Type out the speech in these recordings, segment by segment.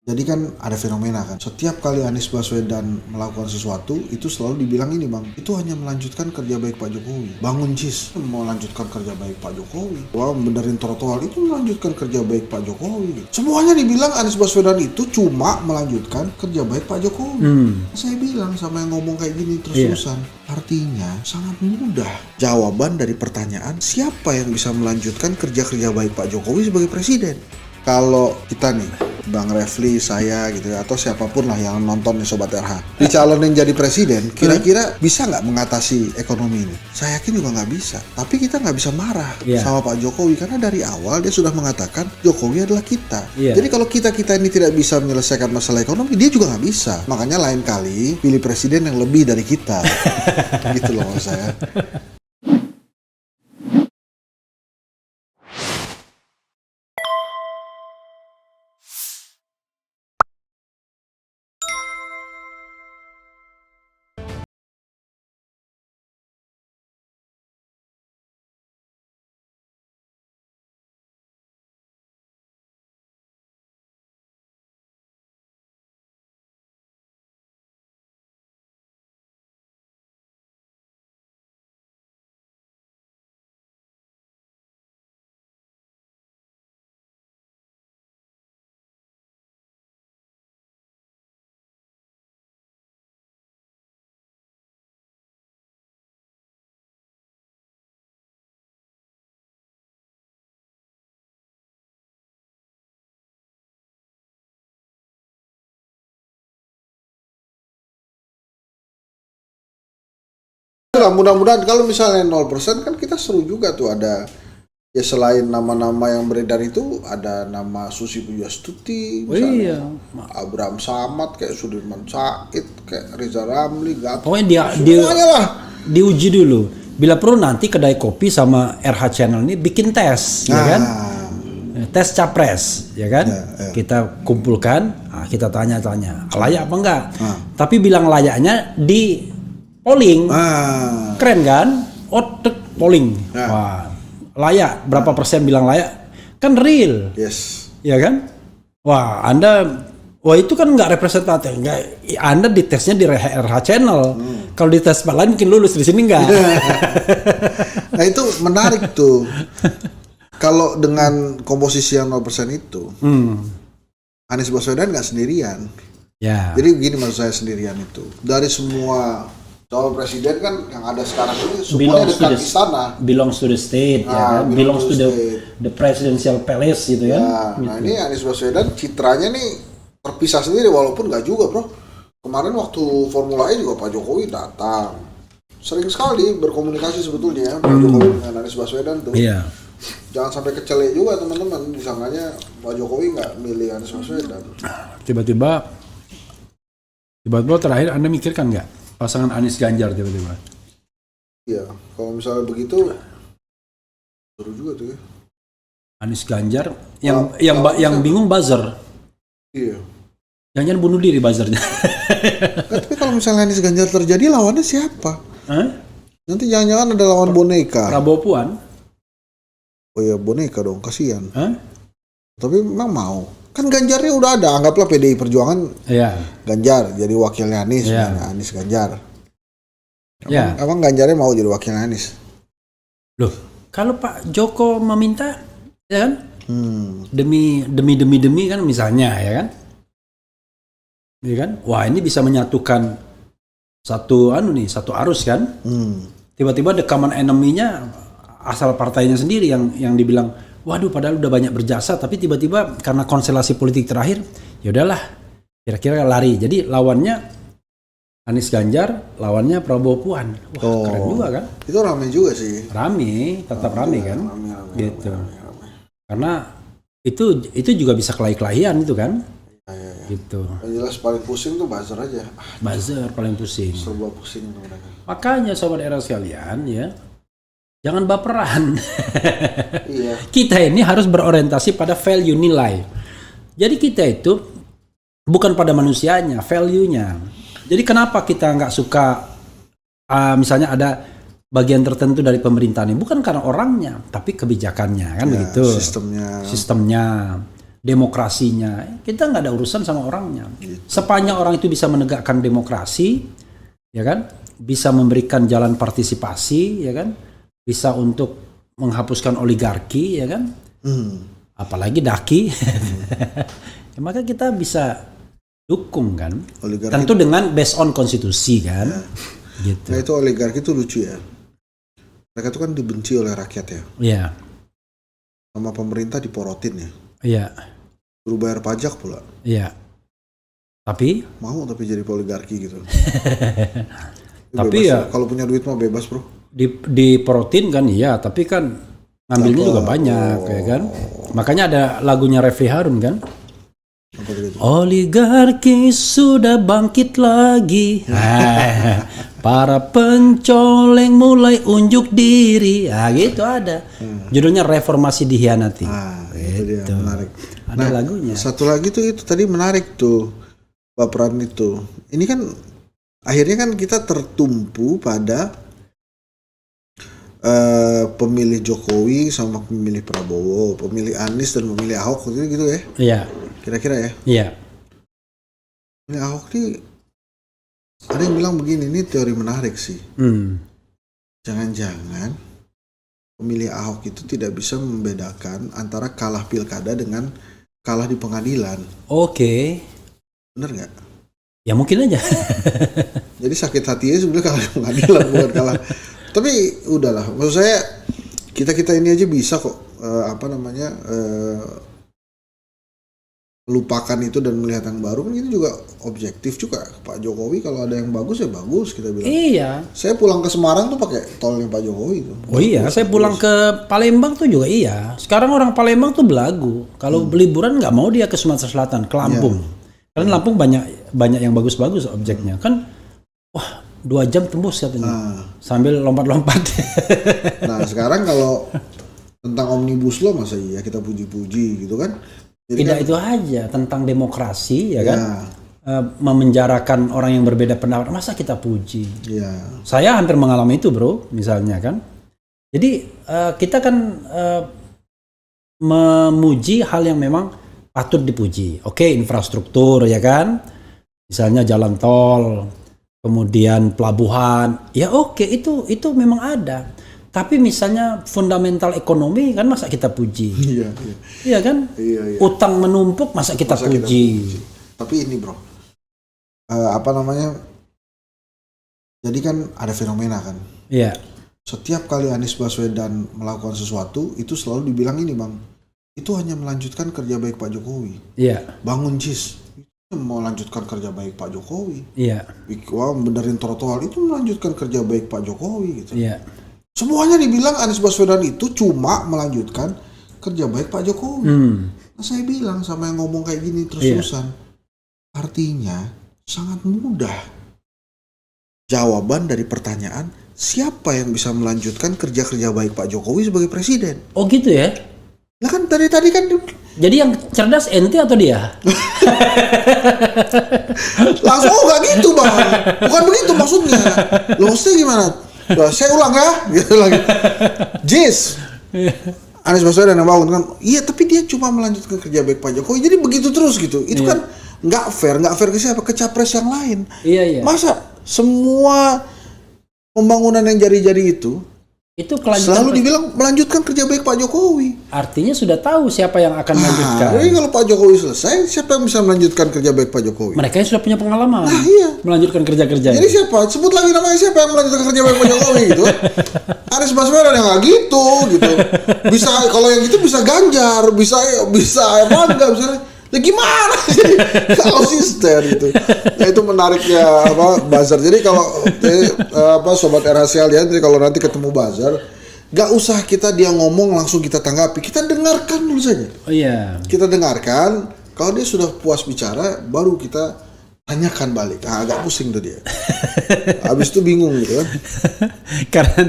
Jadi kan ada fenomena kan, setiap kali Anies Baswedan melakukan sesuatu, itu selalu dibilang ini bang, itu hanya melanjutkan kerja baik Pak Jokowi. Bangun JIS, melanjutkan kerja baik Pak Jokowi. Wah, benerin trotoar, itu melanjutkan kerja baik Pak Jokowi. Semuanya dibilang Anies Baswedan itu cuma melanjutkan kerja baik Pak Jokowi. Saya bilang sama yang ngomong kayak gini terus-terusan, artinya sangat mudah. Jawaban dari pertanyaan, siapa yang bisa melanjutkan kerja-kerja baik Pak Jokowi sebagai presiden? Kalau kita nih, Bang Refli, saya gitu ya, atau siapapun lah yang nonton nih Sobat RH, dicalonin jadi presiden, kira-kira bisa nggak mengatasi ekonomi ini? Saya yakin juga nggak bisa. Tapi kita nggak bisa marah sama Pak Jokowi, karena dari awal dia sudah mengatakan Jokowi adalah kita. Jadi kalau kita ini tidak bisa menyelesaikan masalah ekonomi, dia juga nggak bisa. Makanya lain kali pilih presiden yang lebih dari kita. Gitu loh maksud saya. Itulah, mudah-mudahan kalau misalnya 0% kan kita seru juga tuh, ada ya selain nama-nama yang beredar itu ada nama Susi Pujastuti misalnya, Abraham Samad, kayak Sudirman Said, kayak Riza Ramli, Gatot. Pokoknya diuji dulu. Bila perlu nanti kedai kopi sama RH Channel ini bikin tes, ya kan? Tes capres, ya kan? Kita kumpulkan, kita tanya-tanya, layak apa enggak? Tapi bilang layaknya di polling, keren kan? Polling, wah, layak. Berapa persen bilang layak? Kan real, ya kan? Wah, wah itu kan nggak representatif. Anda ditesnya di RH Channel. Kalau dites tempat lain mungkin lulus, di sini nggak. Nah itu menarik tuh. Kalau dengan komposisi yang 0% itu, Anies Baswedan nggak sendirian. Jadi begini maksud saya, sendirian itu. Dari semua calon presiden kan yang ada sekarang ini semuanya dekat istana. Belongs to the state, ya kan? Belongs to the presidential palace gitu kan. Nah ini Anies Baswedan citranya nih terpisah sendiri, walaupun nggak juga bro. Kemarin waktu Formula E juga Pak Jokowi datang. Sering sekali berkomunikasi sebetulnya Pak Jokowi dengan Anies Baswedan tuh. Jangan sampai kecelek juga teman-teman, disangkanya Pak Jokowi nggak milih Anies Baswedan. Tiba-tiba terakhir Anda mikirkan nggak pasangan Anies Ganjar tiba-tiba? Iya, kalau misalnya begitu seru juga tuh ya. Anies Ganjar yang bingung buzzer. Iya. Jangan bunuh diri buzzernya. Tapi kalau misalnya Anies Ganjar terjadi, lawannya siapa? Nanti jangan-jangan ada lawan boneka. Prabowo Puan. Oh ya boneka dong, kasihan. Tapi memang mau. Kan Ganjarnya udah ada, anggaplah PDI Perjuangan. Ganjar jadi wakilnya Anies, Anies Ganjar. Emang Ganjarnya mau jadi wakilnya Anies? Loh, kalau Pak Joko meminta, ya kan? Demi kan misalnya, ya kan? Ya kan? Wah, ini bisa menyatukan satu arus kan? Tiba-tiba the common enemy-nya asal partainya sendiri yang dibilang, waduh padahal udah banyak berjasa, tapi tiba-tiba karena konstelasi politik terakhir, ya udahlah, kira-kira lari. Jadi lawannya Anies Ganjar, lawannya Prabowo Puan. Wah, keren juga kan? Itu rame juga sih. Tetap rame kan? Gitu. Karena itu juga bisa kelahi-kelahian itu kan? Gitu. Yang jelas paling pusing tuh buzzer aja. Buzzer paling pusing. Serba pusing mereka. Makanya sobat era sekalian ya, jangan baperan. Kita ini harus berorientasi pada value, nilai. Jadi kita itu bukan pada manusianya, value-nya. Jadi kenapa kita nggak suka misalnya ada bagian tertentu dari pemerintahan ini? Bukan karena orangnya, tapi kebijakannya kan begitu. Sistemnya. demokrasinya, kita nggak ada urusan sama orangnya. Sepanjang orang itu bisa menegakkan demokrasi, ya kan, bisa memberikan jalan partisipasi, ya kan, bisa untuk menghapuskan oligarki, ya kan, apalagi daki, ya, maka kita bisa dukung kan, oligarki tentu dengan based on konstitusi kan, gitu. Nah itu oligarki itu lucu ya, mereka itu kan dibenci oleh rakyat ya, iya, sama pemerintah diporotin ya, iya, suruh bayar pajak pula, iya, tapi jadi oligarki gitu. Tapi bebas, ya kalau punya duit mah bebas bro. Diporotin kan iya, tapi kan ngambilnya juga banyak, ya kan. Makanya ada lagunya Refli Harun kan. Oligarki sudah bangkit lagi. Para pencoleng mulai unjuk diri. Nah, gitu ada. Judulnya Reformasi Dikhianati. Itu dia menarik. Ada lagunya. Satu lagi tuh itu tadi menarik tuh baperan itu. Ini kan akhirnya kan kita tertumpu pada pemilih Jokowi sama pemilih Prabowo, pemilih Anies dan pemilih Ahok gitu ya? Iya. Kira-kira ya? Iya. Pemilih Ahok nih ada yang bilang begini, ini teori menarik sih. Jangan-jangan pemilih Ahok itu tidak bisa membedakan antara kalah pilkada dengan kalah di pengadilan. Oke. Bener nggak? Ya mungkin aja. Jadi sakit hatinya sebenarnya kalah di pengadilan bukan kalah. Tapi udahlah, maksud saya kita ini aja bisa kok lupakan itu dan melihat yang baru kan itu juga objektif juga. Pak Jokowi kalau ada yang bagus ya bagus kita bilang. Iya. Saya pulang ke Semarang tuh pakai tolnya Pak Jokowi itu. Oh iya, saya pulang ke Palembang tuh juga iya. Sekarang orang Palembang tuh belagu. Kalau liburan nggak mau dia ke Sumatera Selatan, ke Lampung. Karena Lampung banyak yang bagus-bagus objeknya kan. Wah. 2 jam tembus katanya, sambil lompat-lompat. Nah sekarang kalau tentang Omnibus Law masa iya kita puji-puji gitu kan? Jadi tidak kan, itu aja tentang demokrasi ya kan, memenjarakan orang yang berbeda pendapat masa kita puji. Ya. Saya hampir mengalami itu bro, misalnya kan. Jadi kita kan memuji hal yang memang patut dipuji. Oke, infrastruktur ya kan, misalnya jalan tol. Kemudian pelabuhan, ya oke itu memang ada. Tapi misalnya fundamental ekonomi kan masa kita puji, iya kan? Iya. Utang menumpuk masa kita puji. Tapi ini bro, jadi kan ada fenomena kan. Iya. Setiap kali Anies Baswedan melakukan sesuatu itu selalu dibilang ini bang, itu hanya melanjutkan kerja baik Pak Jokowi. Iya. Bangun JIS. Mau lanjutkan kerja baik Pak Jokowi. Iya. Wah, benerin trotoar itu melanjutkan kerja baik Pak Jokowi gitu. Iya. Semuanya dibilang Anies Baswedan itu cuma melanjutkan kerja baik Pak Jokowi. Nah, saya bilang sama yang ngomong kayak gini terus-terusan. Artinya sangat mudah. Jawaban dari pertanyaan, siapa yang bisa melanjutkan kerja-kerja baik Pak Jokowi sebagai presiden? Oh gitu ya? Nah kan tadi kan jadi yang cerdas ente atau dia? Langsung gak gitu bang, bukan begitu maksudnya. Lo maksudnya gimana? Nah, saya ulang ya, gitu lagi. JIS, Anies Baswedan yang bangun kan, iya tapi dia cuma melanjutkan kerja baik Pak Jokowi. Jadi begitu terus gitu. Itu kan nggak fair ke siapa? Ke capres yang lain. Iya. Masa semua pembangunan yang jari-jari itu selalu dibilang melanjutkan kerja baik Pak Jokowi. Artinya sudah tahu siapa yang akan melanjutkan. Jadi kalau Pak Jokowi selesai, siapa yang bisa melanjutkan kerja baik Pak Jokowi? Mereka yang sudah punya pengalaman. Iya. Melanjutkan kerja-kerja. Jadi siapa? Sebut lagi namanya siapa yang melanjutkan kerja baik Pak Jokowi gitu. Anies Baswedan yang nggak gitu. Bisa kalau yang gitu bisa Ganjar, bisa Erlangga misalnya. Ya gimana sih? Konsisten gitu. Nah itu menariknya buzzer. Jadi kalau sobat RHCL ya, jadi kalau nanti ketemu buzzer, gak usah kita dia ngomong langsung kita tanggapi. Kita dengarkan dulu saja. Oh iya. Kita dengarkan. Kalau dia sudah puas bicara, baru kita tanyakan balik. Nah, agak pusing tuh dia. Habis itu bingung gitu kan. Karena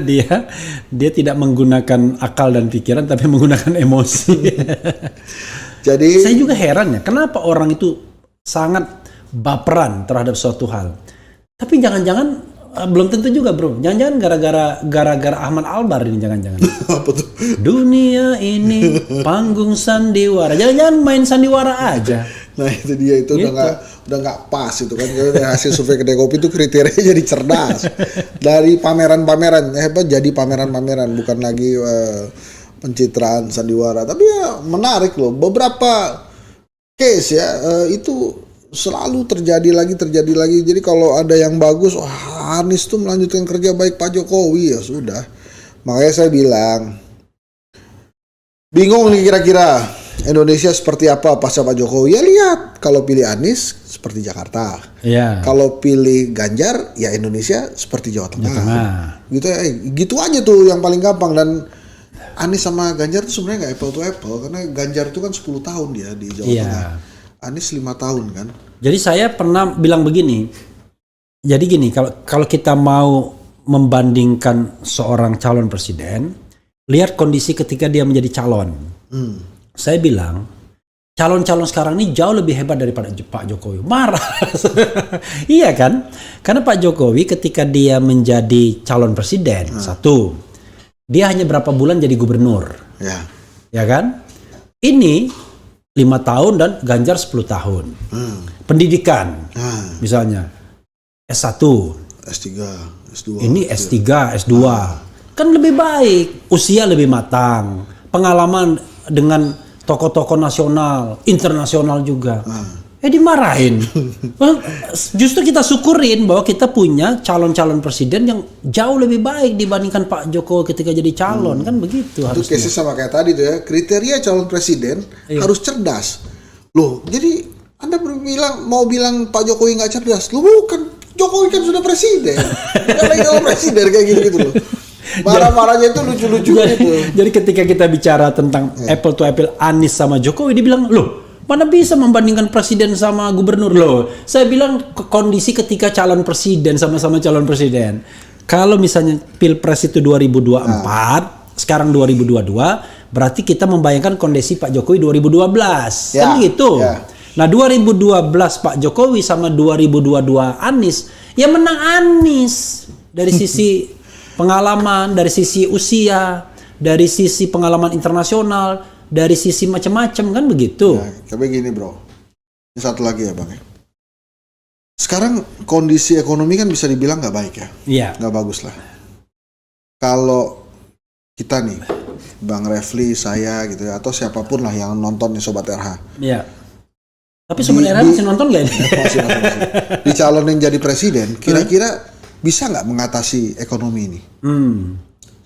dia tidak menggunakan akal dan pikiran, tapi menggunakan emosi. Jadi saya juga heran ya, kenapa orang itu sangat baperan terhadap suatu hal. Tapi jangan-jangan belum tentu juga bro. Jangan-jangan gara-gara Ahmad Albar ini jangan-jangan. Apa tuh? Dunia ini panggung sandiwara. Jangan-jangan main sandiwara aja. Nah itu dia, itu Gitu. udah nggak pas itu kan. Karena hasil survei kedai kopi itu kriterianya jadi cerdas. Dari pameran-pameran jadi pameran-pameran, bukan lagi pencitraan sandiwara. Tapi ya menarik loh, beberapa case ya itu selalu terjadi lagi. Jadi kalau ada yang bagus, wah Anies tuh melanjutkan kerja baik Pak Jokowi, ya sudah. Makanya saya bilang, bingung nih kira-kira Indonesia seperti apa pasca Pak Jokowi. Ya lihat, kalau pilih Anies seperti Jakarta. Iya. Kalau pilih Ganjar, ya Indonesia seperti Jawa Tengah. Gitu ya, gitu aja tuh yang paling gampang. Dan Anies sama Ganjar tuh sebenarnya nggak apple to apple, karena Ganjar itu kan 10 tahun dia di Jawa Tengah. Anies 5 tahun kan. Jadi saya pernah bilang begini. Jadi gini, kalau kita mau membandingkan seorang calon presiden, lihat kondisi ketika dia menjadi calon. Saya bilang, calon-calon sekarang ini jauh lebih hebat daripada Pak Jokowi. Marah. Iya kan? Karena Pak Jokowi ketika dia menjadi calon presiden, satu, dia hanya berapa bulan jadi gubernur. Ya kan? Ini 5 tahun dan Ganjar 10 tahun. Pendidikan, misalnya S1, S3, S2. ini S3, S2. Kan lebih baik, usia lebih matang, pengalaman dengan tokoh-tokoh nasional, internasional juga. Dimarahin. Justru kita syukurin bahwa kita punya calon-calon presiden yang jauh lebih baik dibandingkan Pak Jokowi ketika jadi calon. Kan begitu Itu harusnya. case sama kayak tadi tuh ya. Kriteria calon presiden harus cerdas. Loh, jadi Anda mau bilang Pak Jokowi nggak cerdas? Loh bukan, Jokowi kan sudah presiden. Bukan lagi calon presiden kayak gitu loh. Marah-marahnya itu lucu-lucu gitu. Jadi ketika kita bicara tentang apple to apple Anies sama Jokowi, dibilang, loh mana bisa membandingkan presiden sama gubernur loh. Saya bilang kondisi ketika calon presiden sama-sama calon presiden. Kalau misalnya Pilpres itu 2024, sekarang 2022, berarti kita membayangkan kondisi Pak Jokowi 2012. Kan gitu. Nah 2012 Pak Jokowi sama 2022 Anies, ya menang Anies. Dari sisi pengalaman, dari sisi usia, dari sisi pengalaman internasional, dari sisi macam-macam, kan begitu. Ya, tapi gini bro, ini satu lagi ya bang. Sekarang kondisi ekonomi kan bisa dibilang nggak baik ya. Iya. Nggak bagus lah. Kalau kita nih, Bang Refli, saya gitu ya, atau siapapun lah yang nonton nih Sobat RH. Iya. Tapi Sobat RH masih nonton nggak ini? Masih. Dicalonin jadi presiden, kira-kira bisa nggak mengatasi ekonomi ini?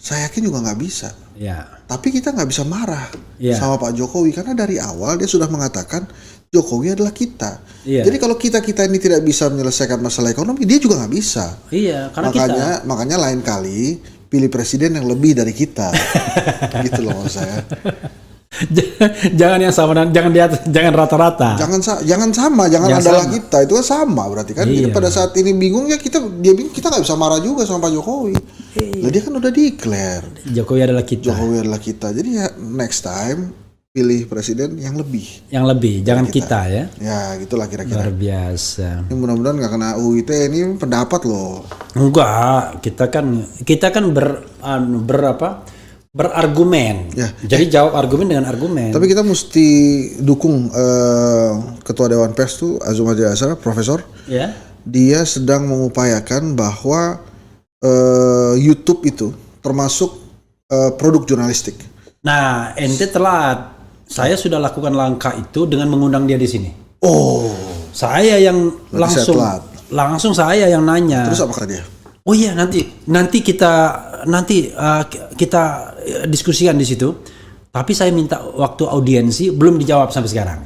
Saya yakin juga nggak bisa. Iya. Tapi kita nggak bisa marah sama Pak Jokowi, karena dari awal dia sudah mengatakan Jokowi adalah kita. Jadi kalau kita ini tidak bisa menyelesaikan masalah ekonomi, dia juga nggak bisa. Iya, karena makanya lain kali pilih presiden yang lebih dari kita. Gitu loh maksud saya. Jangan yang sama, jangan rata-rata. Jangan sama, jangan adalah sama. Kita itu kan sama berarti kan. Jadi pada saat ini bingung ya kita nggak bisa marah juga sama Pak Jokowi. Lah dia kan udah declare Jokowi adalah kita. Jadi ya next time pilih presiden yang lebih. Jangan kita ya. Ya gitulah kira-kira. Luar biasa. Ini mudah-mudahan nggak kena UU ITE, ini pendapat loh. Enggak, kita kan berargumen. Jadi jawab argumen dengan argumen. Tapi kita mesti dukung Ketua Dewan Pers tuh Azum Haji Azhar, Profesor. Ya. Dia sedang mengupayakan bahwa YouTube itu termasuk produk jurnalistik. Nah, ente telat. Saya sudah lakukan langkah itu dengan mengundang dia di sini. Oh, saya yang langsung saya yang nanya. Terus apa kata dia? Oh iya, nanti kita diskusikan di situ. Tapi saya minta waktu audiensi, belum dijawab sampai sekarang.